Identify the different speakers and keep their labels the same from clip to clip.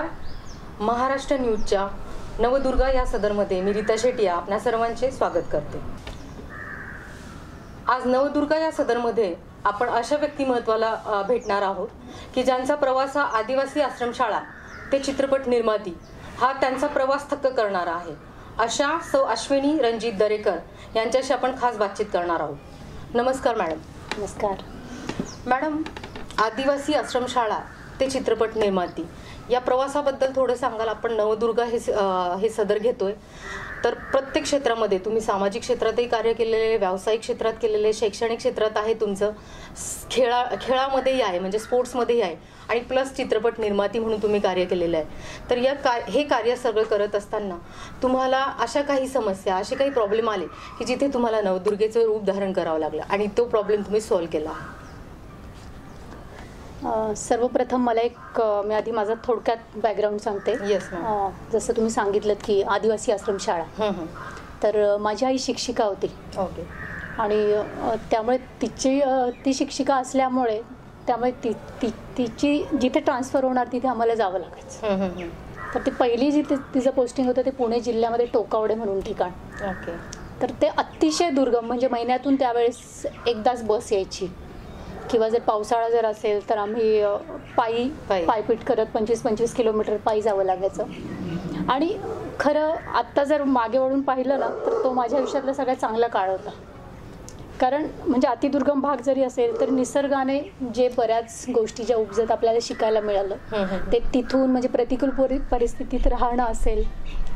Speaker 1: नमस्कार. महाराष्ट्र न्यूजच्या नवदुर्गा या सदरमध्ये मी रीता शेट्टी आपणा सर्वांचे स्वागत करते. आज नवदुर्गा या सदरमध्ये आपण अशा व्यक्तिमत्वाला भेटणार आहोत की ज्यांचा प्रवास हा आदिवासी आश्रमशाळा ते चित्रपट निर्माती हा त्यांचा प्रवास थक्क करणारा आहे. अशा सौ अश्विनी रणजित दरेकर यांच्याशी आपण खास बातचीत करणार आहोत. नमस्कार मॅडम.
Speaker 2: नमस्कार
Speaker 1: मॅडम, आदिवासी आश्रमशाळा ते चित्रपट निर्माती या प्रवासाबद्दल थोडं सांगाल? आपण नवदुर्गा हे सदर घेतोय, तर प्रत्येक क्षेत्रामध्ये तुम्ही सामाजिक क्षेत्रातही कार्य केलेले, व्यावसायिक क्षेत्रात केलेले, शैक्षणिक क्षेत्रात आहे, तुमचं खेळामध्येही आहे, म्हणजे स्पोर्ट्समध्येही आहे, आणि प्लस चित्रपट निर्माती म्हणून तुम्ही कार्य केलेलं आहे. तर हे कार्य सगळं करत असताना तुम्हाला अशा काही समस्या, असे काही प्रॉब्लेम आले की जिथे तुम्हाला नवदुर्गेचं रूप धारण करावं लागलं आणि तो प्रॉब्लेम तुम्ही सॉल्व्ह केला?
Speaker 2: सर्वप्रथम मला मी आधी माझा थोडक्यात बॅकग्राऊंड सांगते.
Speaker 1: येस.
Speaker 2: जसं तुम्ही सांगितलं की आदिवासी आश्रमशाळा, तर माझी आई शिक्षिका होती.
Speaker 1: ओके.
Speaker 2: आणि त्यामुळे ती शिक्षिका असल्यामुळे तिची जिथे ट्रान्सफर होणार तिथे आम्हाला जावं लागायचं. तर ती पहिली जिथे तिचं पोस्टिंग होतं ते पुणे जिल्ह्यामध्ये टोकावडे म्हणून ठिकाण.
Speaker 1: ओके. तर
Speaker 2: ते अतिशय दुर्गम, म्हणजे महिन्यातून त्यावेळेस एकदाच बस यायची, किंवा जर पावसाळा जर असेल तर आम्ही पायपीट करत 25-25 किलोमीटर पायी जावं लागायचं. आणि खरं आत्ता जर मागे वळून पाहिलं ना तर तो माझ्या आयुष्यातला सगळ्यात चांगला काळ होता. कारण म्हणजे अतिदुर्गम भाग जरी असेल तरी निसर्गाने जे बऱ्याच गोष्टी ज्या उपजत आपल्याला शिकायला मिळालं ते तिथून, म्हणजे प्रतिकूल परिस्थितीत राहणं असेल,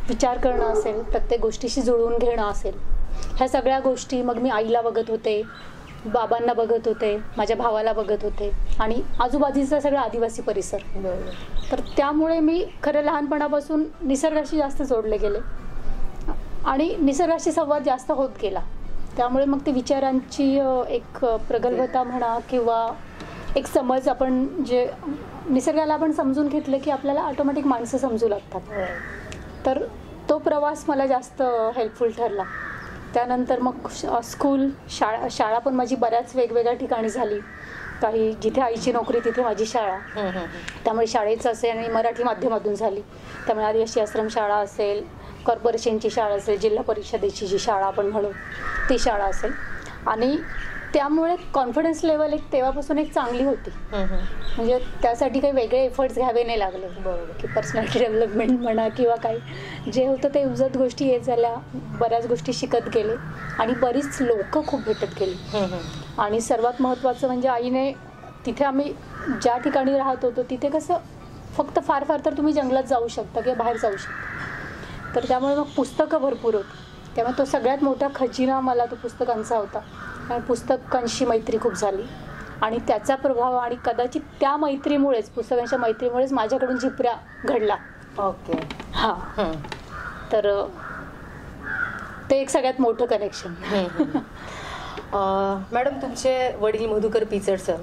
Speaker 2: विचार करणं असेल, प्रत्येक गोष्टीशी जुळवून घेणं असेल, ह्या सगळ्या गोष्टी मग मी आईला बघत होते, बाबांना बघत होते, माझ्या भावाला बघत होते, आणि आजूबाजूचा सगळा आदिवासी परिसर. तर त्यामुळे मी खरं लहानपणापासून निसर्गाशी जास्त जोडले गेले आणि निसर्गाशी संवाद जास्त होत गेला. त्यामुळे मग ते विचारांची एक प्रगल्भता म्हणा किंवा एक समज, आपण जे निसर्गाला आपण समजून घेतलं की आपल्याला ऑटोमॅटिक माणसं समजू लागतात. तर तो प्रवास मला जास्त हेल्पफुल ठरला. त्यानंतर मग स्कूल, शाळा पण माझी बऱ्याच वेगवेगळ्या ठिकाणी झाली. काही जिथे आईची नोकरी तिथे माझी शाळा, त्यामुळे शाळेचं असेल, आणि मराठी माध्यमातून झाली, त्यामुळे आदिवासी आश्रमशाळा असेल, कॉर्पोरेशनची शाळा असेल, जिल्हा परिषदेची जी शाळा आपण म्हणू ती शाळा असेल. आणि त्यामुळे कॉन्फिडन्स लेवल तेव्हापासून चांगली होती. म्हणजे त्यासाठी काही वेगळे एफर्ट्स घ्यावे नाही लागले. बरोबर. की पर्सनॅलिटी डेव्हलपमेंट म्हणा किंवा काही जे होतं ते उपजत गोष्टी येत झाल्या, बऱ्याच गोष्टी शिकत गेले आणि बरीच लोकं खूप भेटत गेली. आणि सर्वात महत्त्वाचं म्हणजे आईने, तिथे आम्ही ज्या ठिकाणी राहत होतो तिथे कसं फक्त फार तर तुम्ही जंगलात जाऊ शकता किंवा बाहेर जाऊ शकता. तर त्यामुळे मग पुस्तकं भरपूर होती. त्यामुळे तो सगळ्यात मोठा खजिना मला तो पुस्तकांचा होता. आणि पुस्तकांशी मैत्री खूप झाली आणि त्याचा प्रभाव, आणि कदाचित त्या मैत्रीमुळेच, पुस्तकांच्या मैत्रीमुळेच माझ्याकडून झिपऱ्या घडला.
Speaker 1: ओके.
Speaker 2: हां. तर ते एक सगळ्यात मोठं कनेक्शन.
Speaker 1: मॅडम, तुमचे वडील मधुकर पिचड सर,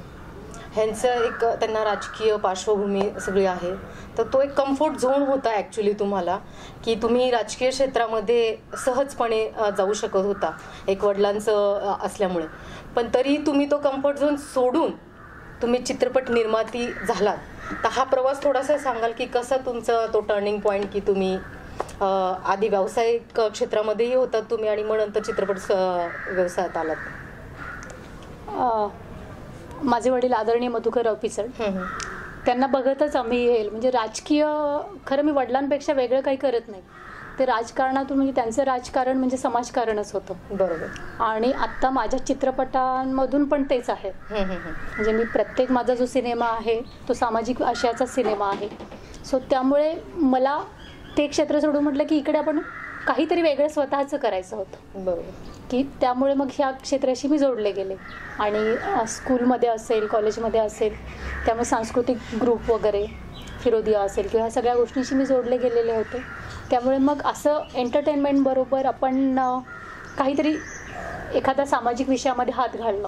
Speaker 1: ह्यांचं एक, त्यांना राजकीय पार्श्वभूमी सगळी आहे, तर तो एक कम्फर्ट झोन होता ॲक्च्युली तुम्हाला, की तुम्ही राजकीय क्षेत्रामध्ये सहजपणे जाऊ शकत होता एक वडिलांचं असल्यामुळे. पण तरी तुम्ही तो कम्फर्ट झोन सोडून तुम्ही चित्रपट निर्माती झालात. तर हा प्रवास थोडासा सांगाल की कसा तुमचा तो टर्निंग पॉईंट, की तुम्ही आधी व्यावसायिक क्षेत्रामध्येही होतात तुम्ही आणि मग नंतर चित्रपट व्यवसायात आलात?
Speaker 2: माझे वडील आदरणीय मधुकरराव पिचड, त्यांना बघतच आम्ही येईल, म्हणजे राजकीय, खरं मी वडिलांपेक्षा वेगळं काही करत नाही. ते राजकारणातून, म्हणजे त्यांचं राजकारण म्हणजे समाजकारणच होतं.
Speaker 1: बरोबर. आणि
Speaker 2: आत्ता माझ्या चित्रपटांमधून पण तेच आहे. म्हणजे मी प्रत्येक माझा जो सिनेमा आहे तो सामाजिक आशयाचा सिनेमा आहे. सो त्यामुळे मला ते क्षेत्र सोडून म्हटलं की इकडे आपण काहीतरी वेगळं स्वतःचं करायचं होतं.
Speaker 1: बरोबर. की
Speaker 2: त्यामुळे मग ह्या क्षेत्राशी मी जोडले गेले. आणि स्कूलमध्ये असेल, कॉलेजमध्ये असेल, त्यामुळे सांस्कृतिक ग्रुप वगैरे, फिरोदिया असेल, किंवा ह्या सगळ्या गोष्टींशी मी जोडले गेलेले होते. त्यामुळे मग असं एंटरटेनमेंटबरोबर आपण काहीतरी एखाद्या सामाजिक विषयामध्ये हात घालणं.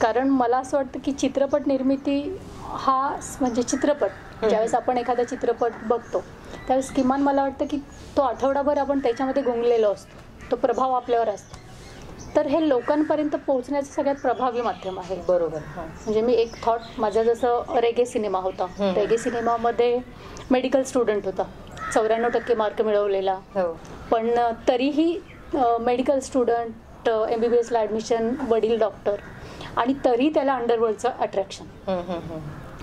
Speaker 2: कारण मला असं वाटतं की चित्रपट निर्मिती हा, म्हणजे चित्रपट ज्यावेळेस आपण एखादा चित्रपट बघतो त्यावेळेस किमान मला वाटतं की तो आठवडाभर आपण त्याच्यामध्ये गुंगलेलो असतो, तो प्रभाव आपल्यावर असतो. तर हे लोकांपर्यंत पोहोचण्याचं सगळ्यात प्रभावी माध्यम आहे.
Speaker 1: बरोबर.
Speaker 2: म्हणजे मी एक थॉट, माझा जसं रेगे सिनेमा होता, रेगे सिनेमामध्ये मेडिकल स्टुडंट होता, 94% मार्क मिळवलेला.
Speaker 1: हो.
Speaker 2: पण तरीही मेडिकल स्टुडंट, MBBSला ॲडमिशन, वडील डॉक्टर, आणि तरी त्याला अंडरवर्ल्डचं अट्रॅक्शन.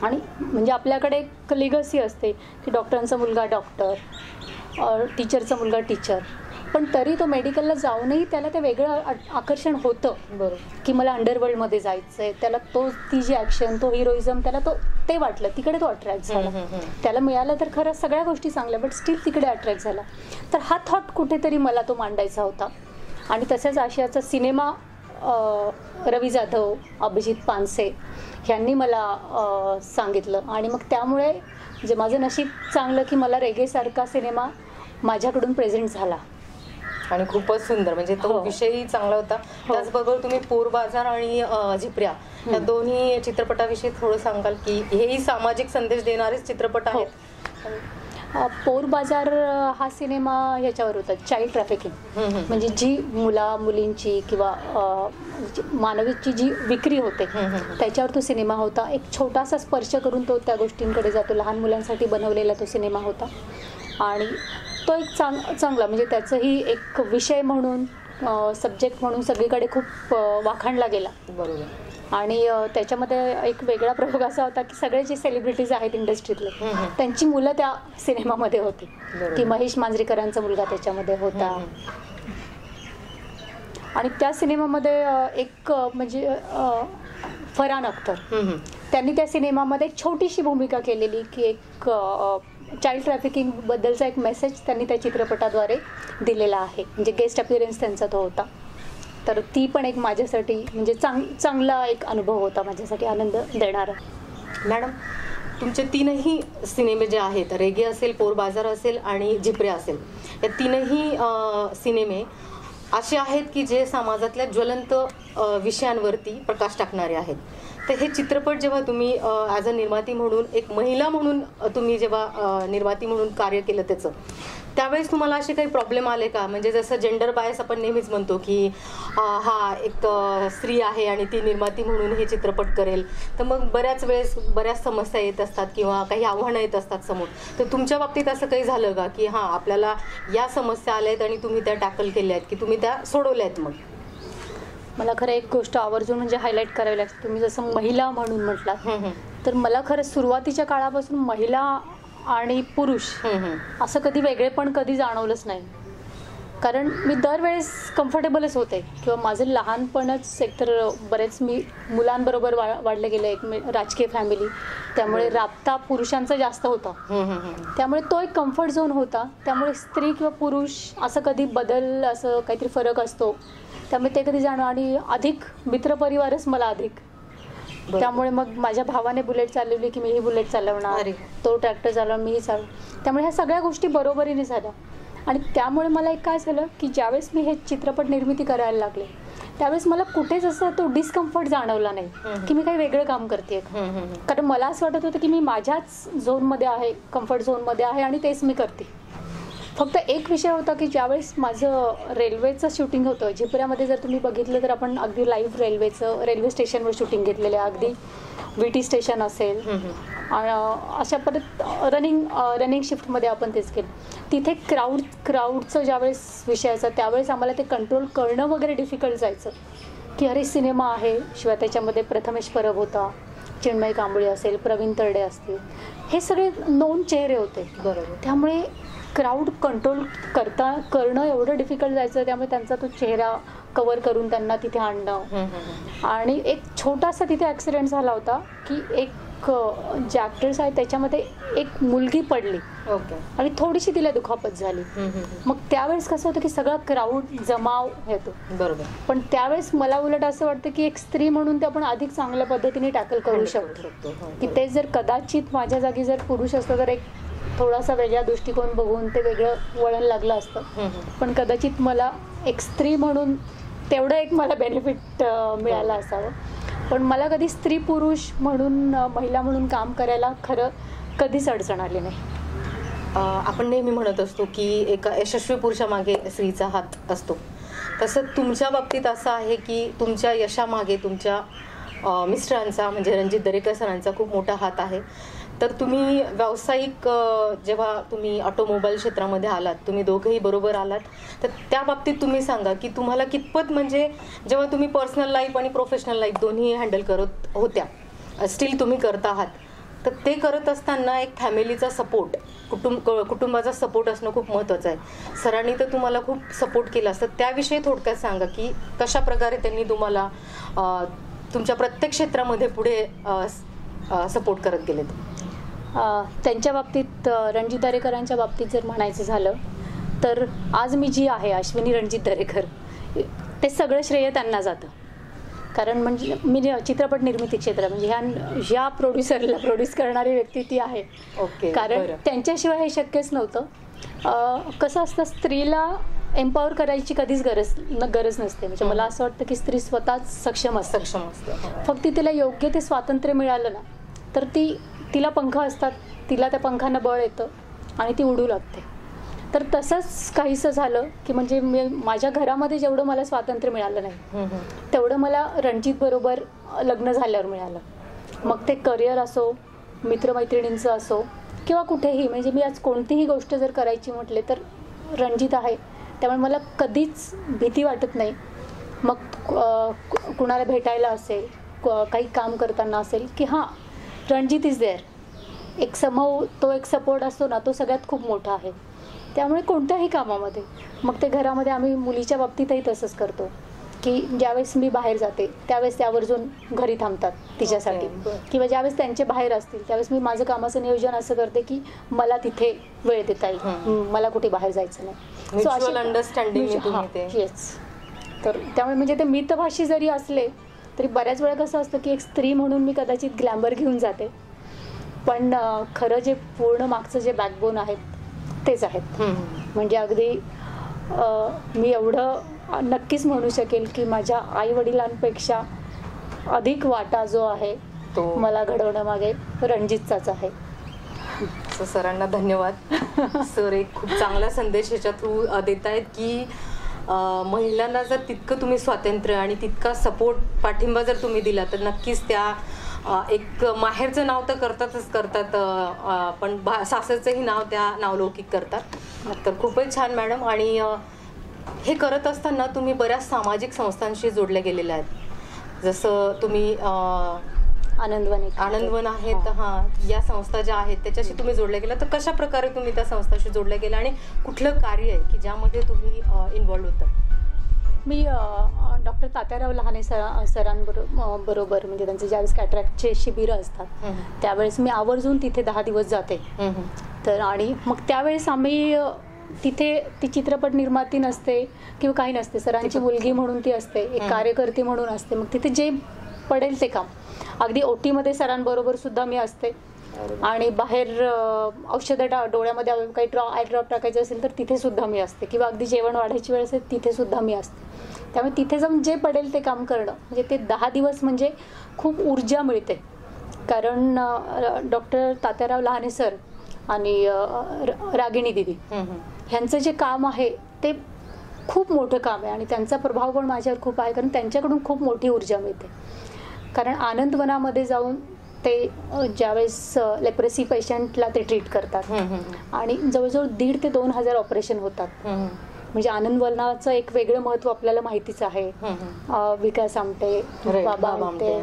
Speaker 2: आणि म्हणजे आपल्याकडे एक लिगसी असते की डॉक्टरांचा मुलगा डॉक्टर, टीचरचा मुलगा टीचर, पण तरी तो मेडिकलला जाऊनही त्याला ते वेगळं आकर्षण होतं.
Speaker 1: बरोबर.
Speaker 2: की मला अंडरवर्ल्डमध्ये जायचं आहे. त्याला ती जी ॲक्शन, तो हिरोइझम, त्याला ते वाटलं, तिकडे तो अट्रॅक्ट झाला. त्याला मिळालं तर खरं सगळ्या गोष्टी चांगल्या, बट स्टील तिकडे अट्रॅक्ट झाला. तर हा थॉट कुठेतरी मला तो मांडायचा होता. आणि तसेच आशियाचा सिनेमा रवी जाधव, अभिजित पानसे ह्यांनी मला सांगितलं. आणि मग त्यामुळे जे माझं नशीब चांगलं की मला रेगेसारखा सिनेमा माझ्याकडून प्रेझेंट झाला.
Speaker 1: आणि खूपच सुंदर, म्हणजे तो विषयही चांगला होता. त्याचबरोबर तुम्ही पोर बाजार आणि झिपऱ्या या दोन्ही चित्रपटाविषयी थोडं सांगाल की हेही सामाजिक संदेश देणारेच चित्रपट आहेत.
Speaker 2: पोर बाजार हा सिनेमा ह्याच्यावर होता, चाइल्ड ट्रॅफिकिंग, म्हणजे जी मुलींची किंवा मानवीची जी विक्री होते त्याच्यावर तो सिनेमा होता. एक छोटासा स्पर्श करून तो त्या गोष्टींकडे जातो. लहान मुलांसाठी बनवलेला तो सिनेमा होता. आणि तो एक चांगला, म्हणजे त्याचंही एक विषय म्हणून, सब्जेक्ट म्हणून सगळीकडे खूप वाखाणला गेला.
Speaker 1: बरोबर.
Speaker 2: आणि त्याच्यामध्ये एक वेगळा प्रयोग असा होता की सगळे जे सेलिब्रिटीज आहेत इंडस्ट्रीतले त्यांची मुलं त्या सिनेमामध्ये होती. की महेश मांजरेकरांचा मुलगा त्याच्यामध्ये होता. आणि त्या सिनेमामध्ये एक म्हणजे फरहान अख्तर, त्यांनी त्या सिनेमामध्ये एक छोटीशी भूमिका केलेली की एक चाइल्ड ट्रॅफिकिंग बद्दलचा एक मेसेज त्यांनी त्या चित्रपटाद्वारे दिलेला आहे. म्हणजे गेस्ट अपीअरन्स त्यांचा तो होता. तर ती पण एक माझ्यासाठी म्हणजे चांगला एक अनुभव होता, माझ्यासाठी आनंद देणारा.
Speaker 1: मॅडम, तुमचे तीनही सिनेमे जे आहेत, रेगे असेल, पोर बाजार असेल आणि झिपऱ्या असेल, या तीनही सिनेमे असे आहेत की जे समाजातल्या ज्वलंत विषयांवरती प्रकाश टाकणारे आहेत. तर हे चित्रपट जेव्हा तुम्ही ॲज अ निर्माती म्हणून, एक महिला म्हणून तुम्ही जेव्हा निर्माती म्हणून कार्य केलं त्याचं, त्यावेळेस तुम्हाला असे काही प्रॉब्लेम आले का? म्हणजे जसं जेंडर बायस आपण नेहमीच म्हणतो की हा एक स्त्री आहे आणि ती निर्माती म्हणून हे चित्रपट करेल, तर मग बऱ्याच वेळेस बऱ्याच समस्या येत असतात किंवा काही आव्हानं येत असतात समोर. तर तुमच्या बाबतीत असं काही झालं का की हां, आपल्याला या समस्या आल्या आहेत आणि तुम्ही त्या टॅकल केल्या आहेत की तुम्ही त्या सोडवल्या आहेत? मग
Speaker 2: मला खरं एक गोष्ट आवर्जून म्हणजे हायलाईट करावी लागते. तुम्ही जसं महिला म्हणून म्हटलात, तर मला खरं सुरुवातीच्या काळापासून महिला आणि पुरुष असं कधी वेगळेपण कधी जाणवलंच नाही. कारण मी दरवेळेस कम्फर्टेबलच होते किंवा माझं लहानपणच एकतर बरेच मी मुलांबरोबर वाढले गेले, एक राजकीय फॅमिली, त्यामुळे राबता पुरुषांचा जास्त होता. त्यामुळे तो एक कम्फर्ट झोन होता. त्यामुळे स्त्री किंवा पुरुष असं कधी बदल, असं काहीतरी फरक असतो, त्यामुळे ते कधी जाणं. आणि अधिक मित्रपरिवारच मला अधिक, त्यामुळे मग माझ्या भावाने बुलेट चालवली की मीही बुलेट चालवणार, तो ट्रॅक्टर चालवणार मीही त्यामुळे ह्या सगळ्या गोष्टी बरोबरीने झाल्या. आणि त्यामुळे मला एक काय झालं की ज्यावेळेस मी हे चित्रपट निर्मिती करायला लागले त्यावेळेस मला कुठेच असं तो डिस्कम्फर्ट जाणवला नाही की मी काही वेगळं काम करते. कारण मला असं वाटत होतं की मी माझ्याच झोनमध्ये आहे, कम्फर्ट झोनमध्ये आहे आणि तेच मी करते. फक्त एक विषय होता की ज्यावेळेस माझं रेल्वेचं शूटिंग होतं, झिपऱ्यामध्ये जर तुम्ही बघितलं तर आपण अगदी लाईव्ह रेल्वे स्टेशनवर शूटिंग घेतलेलं आहे. अगदी VT स्टेशन असेल, अशा परत रनिंग शिफ्टमध्ये आपण तेच केलं. तिथे क्राऊडचं ज्यावेळेस विषयाचं त्यावेळेस आम्हाला ते कंट्रोल करणं वगैरे डिफिकल्ट जायचं की अरे सिनेमा आहे, शिवाय त्याच्यामध्ये प्रथमेश परब होता, चिन्मय कांबळे असेल, प्रवीण तरडे असतील, हे सगळे नोन चेहरे होते. बरोबर. त्यामुळे क्राऊड कंट्रोल करणं एवढं डिफिकल्ट जायचं. त्यामुळे त्यांचा तो चेहरा कव्हर करून त्यांना तिथे आणणं. आणि एक छोटासा तिथे ॲक्सिडेंट झाला होता की एक जे ॲक्टर्स आहेत त्याच्यामध्ये एक मुलगी पडली आणि थोडीशी तिला दुखापत झाली. मग त्यावेळेस कसं होतं की सगळा क्राऊड जमाव येतो. बरोबर. पण त्यावेळेस मला उलट असं वाटतं की एक स्त्री म्हणून ते आपण अधिक चांगल्या पद्धतीने टॅकल करू शकतो. की ते जर कदाचित माझ्या जागी जर पुरुष असतं तर एक थोडासा वेगळा दृष्टिकोन बघून ते वेगळं वळण लागलं असतं. पण कदाचित मला एक स्त्री म्हणून तेवढं एक मला बेनिफिट मिळालं असावं. पण मला कधी स्त्री पुरुष म्हणून, महिला म्हणून काम करायला खरं कधीच अडचण आली नाही.
Speaker 1: आपण नेहमी म्हणत असतो की एका यशस्वी पुरुषामागे स्त्रीचा हात असतो. तसं तुमच्या बाबतीत असं आहे की तुमच्या यशामागे तुमच्या मिस्टरांचा म्हणजे रणजित दरेकर सरांचा खूप मोठा हात आहे. तर तुम्ही व्यावसायिक जेव्हा तुम्ही ऑटोमोबाईल क्षेत्रामध्ये आलात, तुम्ही दोघंही बरोबर आलात, तर त्या बाबतीत तुम्ही सांगा की तुम्हाला कितपत म्हणजे जेव्हा तुम्ही पर्सनल लाईफ आणि प्रोफेशनल लाईफ दोन्ही हँडल करत होत्या, स्टील तुम्ही करत आहात, तर ते करत असताना एक फॅमिलीचा सपोर्ट, कुटुंबाचा सपोर्ट असणं खूप महत्त्वाचं आहे. सरांनी तर तुम्हाला खूप सपोर्ट केला असतं, त्याविषयी थोडक्यात सांगा की कशा प्रकारे त्यांनी तुम्हाला तुमच्या प्रत्येक क्षेत्रामध्ये पुढे सपोर्ट करत गेलेत.
Speaker 2: त्यांच्या बाबतीत रणजित दरेकरांच्या बाबतीत जर म्हणायचं झालं तर आज मी जी आहे अश्विनी रणजित दरेकर, ते सगळं श्रेय त्यांना जातं. कारण म्हणजे मी चित्रपट निर्मिती क्षेत्र म्हणजे ह्या प्रोड्युसरला प्रोड्यूस करणारी व्यक्ती ती आहे.
Speaker 1: ओके.
Speaker 2: कारण त्यांच्याशिवाय हे शक्यच नव्हतं. कसं असतं, स्त्रीला एम्पॉवर करायची कधीच गरज नसते. म्हणजे मला असं वाटतं की स्त्री स्वतःच सक्षम असते. फक्त तिला योग्य ते स्वातंत्र्य मिळालं ना तर तिला पंख असतात, तिला त्या पंखांना बळ येतं आणि ती उडू लागते. तर तसंच काहीसं झालं की म्हणजे माझ्या घरामध्ये जेवढं मला स्वातंत्र्य मिळालं नाही तेवढं मला रणजित बरोबर लग्न झाल्यावर मिळालं. मग ते करिअर असो, मित्रमैत्रिणींचं असो किंवा कुठेही, म्हणजे मी आज कोणतीही गोष्ट जर करायची म्हटले तर रणजित आहे, त्यामुळे मला कधीच भीती वाटत नाही. मग कुणाला भेटायला असेल, काही काम करताना असेल की हां रणजित इज देअर, एक समहाऊ तो एक सपोर्ट असतो ना, तो सगळ्यात खूप मोठा आहे. त्यामुळे कोणत्याही कामामध्ये, मग ते घरामध्ये आम्ही मुलीच्या बाबतीतही तसंच करतो की ज्यावेळेस मी बाहेर जाते त्यावेळेस त्यावर्जून घरी थांबतात तिच्यासाठी, किंवा ज्यावेळेस त्यांचे बाहेर असतील त्यावेळेस मी माझं कामाचं नियोजन असं करते की मला तिथे वेळ देता येईल, मला कुठे बाहेर जायचं नाही. सो अशी अंडरस्टँडिंग. येस. तर त्यामुळे म्हणजे ते मितभाषी जरी असले तरी बऱ्याच वेळा कसं असतं की एक स्त्री म्हणून मी कदाचित ग्लॅमर घेऊन जाते, पण खरं जे पूर्ण मागचं जे बॅकबोन आहेत तेच आहेत. म्हणजे अगदी मी एवढं नक्कीच म्हणू शकेल की माझ्या आई वडिलांपेक्षा अधिक वाटा जो आहे तो मला घडवण्यामागे रणजितचाच आहे.
Speaker 1: सरांना धन्यवाद. सर एक खूप चांगला संदेश ह्याच्या थ्रू देत आहेत की महिलांना जर तितकं तुम्ही स्वातंत्र्य आणि तितका सपोर्ट, पाठिंबा जर तुम्ही दिला तर नक्कीच त्या एक माहेरचं नाव तर करतात, पण सासरचंही नाव त्या नावलौकिक करतात. तर खूपच छान मॅडम. आणि हे करत असताना तुम्ही बऱ्याच सामाजिक संस्थांशी जोडले गेलेले आहेत, जसं तुम्ही आनंदवन आहेत, हां, या संस्था ज्या आहेत त्याच्याशी तुम्ही जोडल्या गेला. तर कशा प्रकारे तुम्ही त्या संस्थाशी जोडल्या गेला आणि कुठलं कार्य आहे की ज्यामध्ये तुम्ही इन्व्हॉल्व्ह होता?
Speaker 2: मी डॉक्टर तात्याराव लहाने सरांबरोबर म्हणजे त्यांचे ज्यावेळेस कॅटरॅक्टचे शिबिरं असतात त्यावेळेस मी आवर्जून तिथे 10 दिवस जाते. तर आणि मग त्यावेळेस आम्ही तिथे ती चित्रपट निर्माती नसते किंवा काही नसते, सरांची मुलगी म्हणून ती असते, एक कार्यकर्ती म्हणून असते. मग तिथे जे पडेल ते काम, अगदी ओटीमध्ये सरांबरोबर सुद्धा मी असते. आणि बाहेर औषधं डोळ्यामध्ये काही आय ड्रॉप टाकायचं असेल तर तिथे सुद्धा मी असते, किंवा अगदी जेवण वाढायची वेळ असेल तिथे सुद्धा मी असते. त्यामुळे तिथे जाऊन जे पडेल ते काम करणं, म्हणजे ते 10 दिवस म्हणजे खूप ऊर्जा मिळते. कारण डॉक्टर तात्याराव लहाने सर आणि रागिणी दिदी ह्यांचं जे काम आहे ते खूप मोठं काम आहे आणि त्यांचा प्रभाव पण माझ्यावर खूप आहे, कारण त्यांच्याकडून खूप मोठी ऊर्जा मिळते. कारण आनंदवनामध्ये जाऊन ते ज्यावेळेस लेप्रेसी पेशंटला ते ट्रीट करतात आणि जवळजवळ 1,500 ते 2,000 ऑपरेशन होतात. म्हणजे आनंदवनाचं एक वेगळं महत्व आपल्याला माहितीच आहे. विकास आमटे, बाबा आमटे,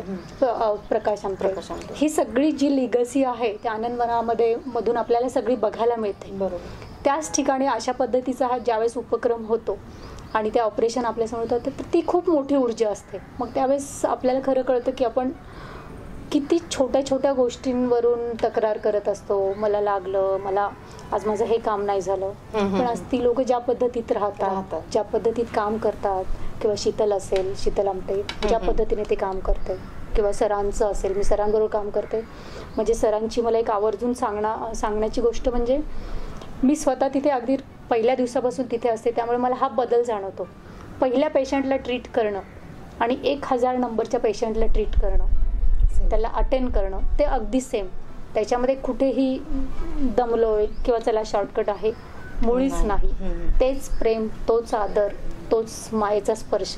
Speaker 2: प्रकाश आमटे, ही सगळी जी लिगसी आहे त्या आनंदवनामध्ये मधून आपल्याला सगळी बघायला मिळते. बरोबर. त्याच ठिकाणी अशा पद्धतीचा हा ज्यावेळेस उपक्रम होतो आणि ते ऑपरेशन आपल्यासमोर होतं तर ती खूप मोठी ऊर्जा असते. मग त्यावेळेस आपल्याला खरं कळतं की आपण किती छोट्या छोट्या गोष्टींवरून तक्रार करत असतो. मला लागलं, मला आज माझं हे काम नाही झालं, पण आज ती लोक ज्या पद्धतीत राहतात, ज्या पद्धतीत काम करतात, किंवा शीतल असेल, शीतल आमटे ज्या पद्धतीने ते काम करते, किंवा सरांचं असेल, मी सरांबरोबर काम करते. म्हणजे सरांची मला एक आवर्जून सांगण्याची गोष्ट म्हणजे मी स्वतः तिथे अगदी पहिल्या दिवसापासून तिथे असते, त्यामुळे मला हा बदल जाणवतो. पहिल्या पेशंटला ट्रीट करणं आणि 1000 नंबरच्या पेशंटला ट्रीट करणं, त्याला अटेंड करणं, ते अगदी सेम. त्याच्यामध्ये कुठेही दमलोय किंवा चला शॉर्टकट आहे मुळीच नाही. तेच प्रेम, तोच आदर, तोच मायेचा स्पर्श,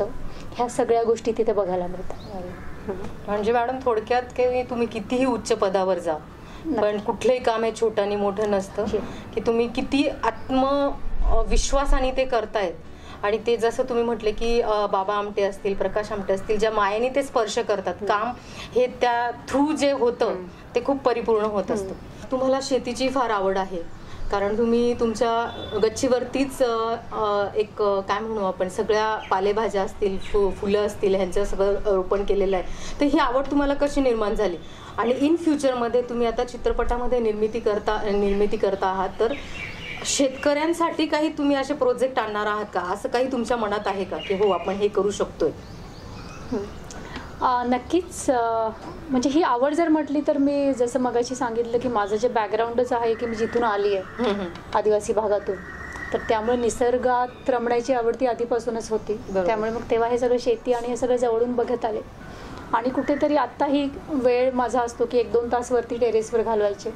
Speaker 2: ह्या सगळ्या गोष्टी तिथे बघायला मिळतात.
Speaker 1: म्हणजे मॅडम थोडक्यात की तुम्ही कितीही उच्च पदावर जा पण कुठलंही काम हे छोटं आणि मोठं नसतं, की तुम्ही किती आत्मविश्वासाने ते करतायत. आणि ते जसं तुम्ही म्हटले की बाबा आमटे असतील, प्रकाश आमटे असतील, ज्या मायेने ते स्पर्श करतात, काम हे त्या थ्रू जे होतं ते खूप परिपूर्ण होत असतं. तुम्हाला शेतीची फार आवड आहे, कारण तुम्ही तुमच्या गच्चीवरतीच एक काय म्हणू आपण, सगळ्या पालेभाज्या असतील, फुलं असतील, ह्यांचं सगळं रोपण केलेलं आहे. तर ही आवड तुम्हाला कशी निर्माण झाली? आणि इन फ्युचरमध्ये तुम्ही आता चित्रपटामध्ये निर्मिती करता आहात, तर शेतकऱ्यांसाठी काही तुम्ही असे प्रोजेक्ट आणणार आहात का? असं काही तुमच्या मनात आहे का की हो आपण हे करू शकतोय?
Speaker 2: नक्कीच. म्हणजे ही आवड जर म्हटली तर मी जसं मगाशी सांगितलं की माझं जे बॅकग्राऊंडच आहे की मी जिथून आली आहे आदिवासी भागातून, तर त्यामुळे निसर्गात रमण्याची आवड ती आधीपासूनच होती. त्यामुळे मग तेव्हा हे सगळं शेती आणि हे सगळं जवळून बघत आले. आणि कुठेतरी आत्ताही वेळ माझा असतो की 1-2 तास वरती टेरेसवर घालवायचे.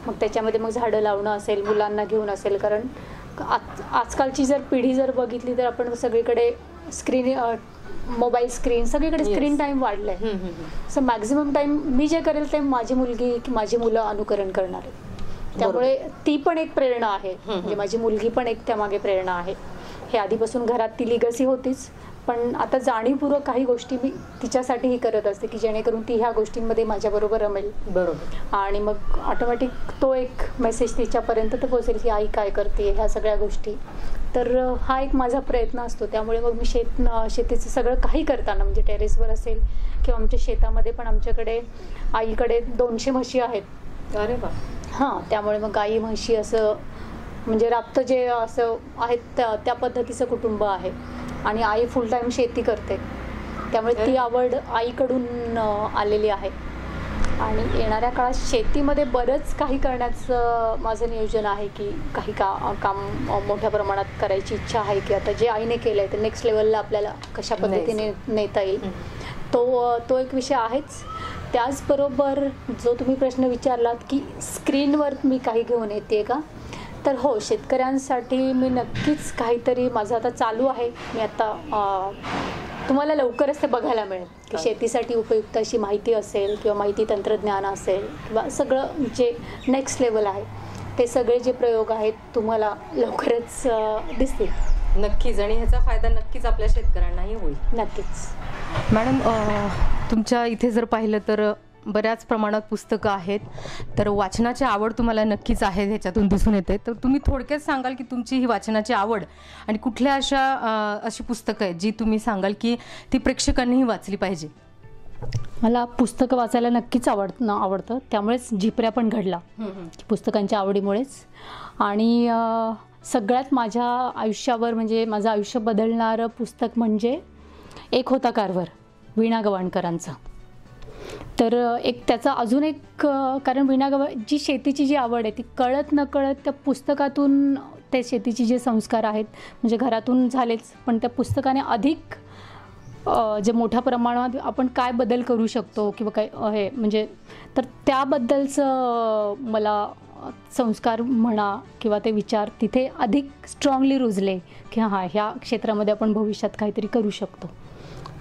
Speaker 2: मग त्याच्यामध्ये मग झाडं लावणं असेल, मुलांना घेऊन असेल, कारण आजकालची जर पिढी जर बघितली तर आपण सगळीकडे मोबाईल स्क्रीन, सगळीकडे स्क्रीन टाइम वाढलाय. सो मॅक्झिमम टाइम मी जे करेल ते माझी मुलगी की माझी मुलं अनुकरण करणार आहे. त्यामुळे ती पण एक प्रेरणा आहे, म्हणजे माझी मुलगी पण एक त्यामागे प्रेरणा आहे. हे आधीपासून घरात ती लिगसी होतीच, पण आता जाणीवपूर्वक काही गोष्टी मी तिच्यासाठीही करत असते की जेणेकरून ती ह्या गोष्टींमध्ये माझ्याबरोबर रमेल. बरोबर. आणि मग ऑटोमॅटिक तो एक मेसेज तिच्यापर्यंत तर पोहोचेल की आई काय करते ह्या सगळ्या गोष्टी. तर हा एक माझा प्रयत्न असतो. त्यामुळे मग मी शेतीचं सगळं काही करताना, म्हणजे टेरेसवर असेल किंवा आमच्या शेतामध्ये पण आमच्याकडे आईकडे 200 म्हशी आहेत.
Speaker 1: अरे वा.
Speaker 2: हां, त्यामुळे मग गाई म्हशी असं म्हणजे राबतं जे असं आहेत त्या पद्धतीचं कुटुंब आहे. आणि आई फुल टाईम शेती करते, त्यामुळे ती आवड आईकडून आलेली आहे. आणि येणाऱ्या काळात शेतीमध्ये बरंच काही करण्याचं माझं नियोजन आहे की काही काम मोठ्या प्रमाणात करायची इच्छा आहे. की आता जे आईने केलं आहे ते नेक्स्ट लेवलला आपल्याला कशा पद्धतीने नेता येईल तो एक विषय आहेच. त्याचबरोबर जो तुम्ही प्रश्न विचारलात की स्क्रीनवर मी काही घेऊन येते का, तर हो, शेतकऱ्यांसाठी मी नक्कीच काहीतरी माझं आता चालू आहे. मी आता तुम्हाला लवकरच ते बघायला मिळेल की शेतीसाठी उपयुक्त अशी माहिती असेल किंवा माहिती तंत्रज्ञान असेल किंवा सगळं जे नेक्स्ट लेवल आहे ते सगळे जे प्रयोग आहेत तुम्हाला लवकरच दिसतील.
Speaker 1: नक्कीच. आणि ह्याचा फायदा नक्कीच आपल्या शेतकऱ्यांनाही होईल.
Speaker 2: नक्कीच.
Speaker 1: मॅडम, तुमच्या इथे जर पाहिलं तर बऱ्याच प्रमाणात पुस्तकं आहेत, तर वाचनाची आवड तुम्हाला नक्कीच आहे, ह्याच्यातून दिसून येते. तर तुम्ही थोडक्यात सांगाल की तुमची ही वाचनाची आवड आणि कुठल्या अशी पुस्तकं आहेत जी तुम्ही सांगाल की ती प्रेक्षकांनीही वाचली पाहिजे?
Speaker 2: मला पुस्तकं वाचायला नक्कीच आवडतं. त्यामुळेच झिपऱ्या पण घडला पुस्तकांच्या आवडीमुळेच. आणि सगळ्यात माझ्या आयुष्यावर म्हणजे माझं आयुष्य बदलणारं पुस्तक म्हणजे एक होता कारभार, वीणा गवाणकरांचं. तर एक त्याचा अजून एक कारण वीणा जी शेतीची जी आवड आहे ती कळत नकळत त्या पुस्तकातून त्या शेतीचे जे संस्कार आहेत म्हणजे घरातून झालेच, पण त्या पुस्तकाने अधिक जे मोठ्या प्रमाणात आपण काय बदल करू शकतो किंवा काय हे म्हणजे तर त्याबद्दलचं मला संस्कार म्हणा किंवा ते विचार तिथे अधिक स्ट्रॉंगली रुजले की हां, ह्या क्षेत्रामध्ये आपण भविष्यात काहीतरी करू शकतो.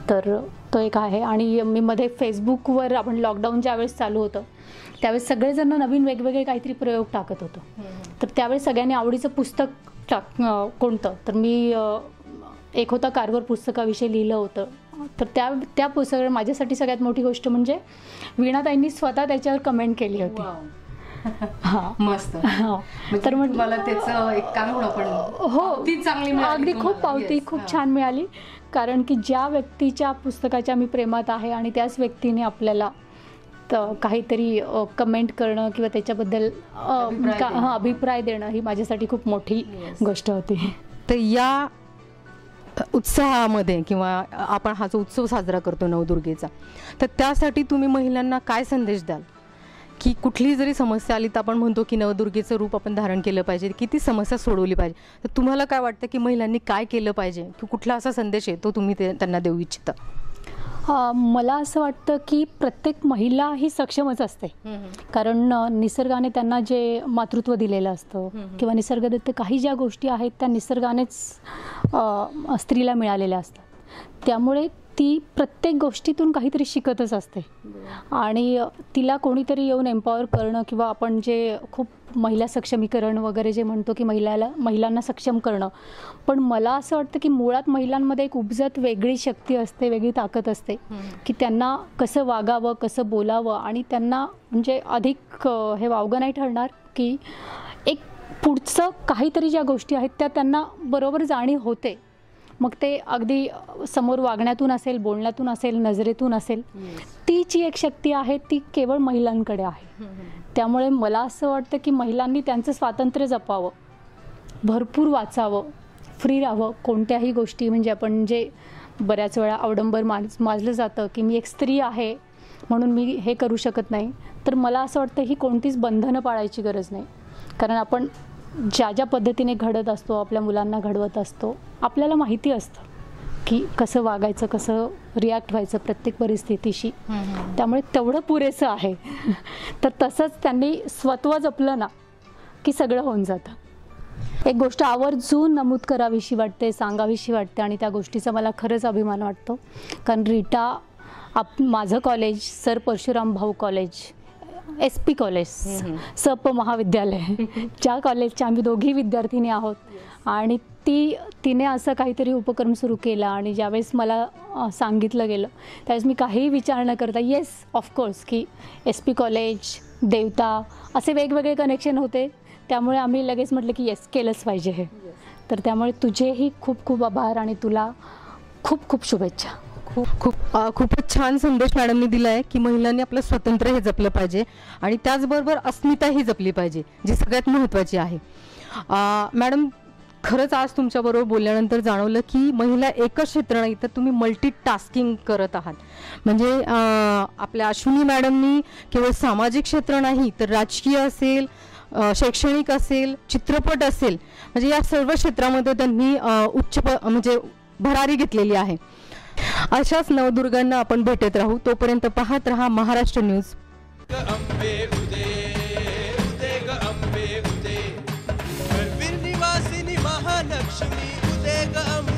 Speaker 2: तर तो एक आहे. आणि मी मध्ये फेसबुकवर आपण लॉकडाऊन ज्यावेळेस चालू होतं त्यावेळेस सगळेजण नवीन वेगवेगळे काहीतरी प्रयोग टाकत होतो. तर त्यावेळेस सगळ्यांनी आवडीचं पुस्तक कोणतं, तर मी एक होता कारभार पुस्तकाविषयी लिहिलं होतं. तर त्या पुस्तकावर माझ्यासाठी सगळ्यात मोठी गोष्ट म्हणजे वीणाताईंनी स्वतः त्याच्यावर कमेंट केली होती.
Speaker 1: हां, मस्त. तर मला त्याचं एक काम
Speaker 2: अगदी खूप पावती खूप छान मिळाली. कारण की ज्या व्यक्तीच्या पुस्तकाच्या मी प्रेमात आहे आणि त्याच व्यक्तीने आपल्याला काहीतरी कमेंट करणं किंवा त्याच्याबद्दल अभिप्राय देणं ही माझ्यासाठी खूप मोठी गोष्ट होती.
Speaker 1: तर या उत्साहामध्ये किंवा आपण हा जो उत्सव साजरा करतो नवदुर्गेचा, तर त्यासाठी तुम्ही महिलांना काय संदेश द्याल? की कुठली जरी समस्या आली तर आपण म्हणतो की नवदुर्गेचं रूप आपण धारण केलं पाहिजे, की ती समस्या सोडवली पाहिजे. तर तुम्हाला काय वाटतं की महिलांनी काय केलं पाहिजे, की कुठला असा संदेश आहे तो तुम्ही त्यांना देऊ इच्छिता?
Speaker 2: मला असं वाटतं की प्रत्येक महिला ही सक्षमच असते. कारण निसर्गाने त्यांना जे मातृत्व दिलेलं असतं किंवा निसर्गदत्त काही ज्या गोष्टी आहेत त्या निसर्गानेच स्त्रीला मिळालेल्या असतात. त्यामुळे ती प्रत्येक गोष्टीतून काहीतरी शिकतच असते आणि तिला कोणीतरी येऊन एम्पॉवर करणं किंवा आपण जे खूप महिला सक्षमीकरण वगैरे जे म्हणतो की महिलांना सक्षम करणं, पण मला असं वाटतं की मुळात महिलांमध्ये एक उपजत वेगळी शक्ती असते, वेगळी ताकद असते की त्यांना कसं वागावं, कसं बोलावं आणि त्यांना म्हणजे अधिक हे वावगं नाही ठरणार की एक पुढचं काहीतरी ज्या गोष्टी आहेत त्या त्यांना बरोबर जाणीव होते. मग ते अगदी समोर वागण्यातून असेल, बोलण्यातून असेल, नजरेतून असेल, ती जी एक शक्ती आहे ती केवळ महिलांकडे आहे. त्यामुळे मला असं वाटतं की महिलांनी त्यांचं स्वातंत्र्य जपावं, भरपूर वाचावं, फ्री राहावं कोणत्याही गोष्टी. म्हणजे आपण जे बऱ्याच वेळा अवडंबर माजलं जातं की मी एक स्त्री आहे म्हणून मी हे करू शकत नाही, तर मला असं वाटतं ही कोणतीच बंधनं पाळायची गरज नाही. कारण आपण ज्या ज्या पद्धतीने घडत असतो, आपल्या मुलांना घडवत असतो, आपल्याला माहिती असतं की कसं वागायचं, कसं रिॲक्ट व्हायचं प्रत्येक परिस्थितीशी. त्यामुळे तेवढं पुरेसं आहे. तर तसंच त्यांनी स्वत्व जपलं ना की सगळं होऊन जातं. एक गोष्ट आवर्जून नमूद करावीशी वाटते, सांगावीशी वाटते आणि त्या गोष्टीचा मला खरंच अभिमान वाटतो. कारण रीटा माझं कॉलेज सर परशुराम भाऊ कॉलेज, SP कॉलेज, सप महाविद्यालय, ज्या कॉलेजच्या आम्ही दोघी विद्यार्थिनी आहोत आणि तिने असं काहीतरी उपक्रम सुरू केला आणि ज्यावेळेस मला सांगितलं गेलं त्यावेळेस मी काहीही विचार न करता येस ऑफकोर्स की SP कॉलेज, देवता असे वेगवेगळे कनेक्शन होते. त्यामुळे आम्ही लगेच म्हटलं की येस केलंच पाहिजे हे. तर त्यामुळे तुझेही खूप खूप आभार आणि तुला खूप खूप शुभेच्छा.
Speaker 3: खूपच छान संदेश मॅडमनी दिला आहे की महिलांनी आपलं स्वातंत्र्य हे जपलं पाहिजे आणि त्याचबरोबर अस्मिताही जपली पाहिजे, जी सगळ्यात महत्त्वाची आहे. मॅडम, खरंच आज तुमच्याबरोबर बोलल्यानंतर जाणवलं की महिला एकच क्षेत्र नाही तर तुम्ही मल्टीटास्किंग करत आहात. म्हणजे आपल्या अश्विनी मॅडमनी केवळ सामाजिक क्षेत्र नाही तर राजकीय असेल, शैक्षणिक असेल, चित्रपट असेल, म्हणजे या सर्व क्षेत्रामध्ये त्यांनी म्हणजे भरारी घेतलेली आहे. अशाच नवदुर्गांना आपण भेटत राहू. तोपर्यंत पाहत रहा महाराष्ट्र न्यूज.
Speaker 4: महालक्ष्मी उदे ग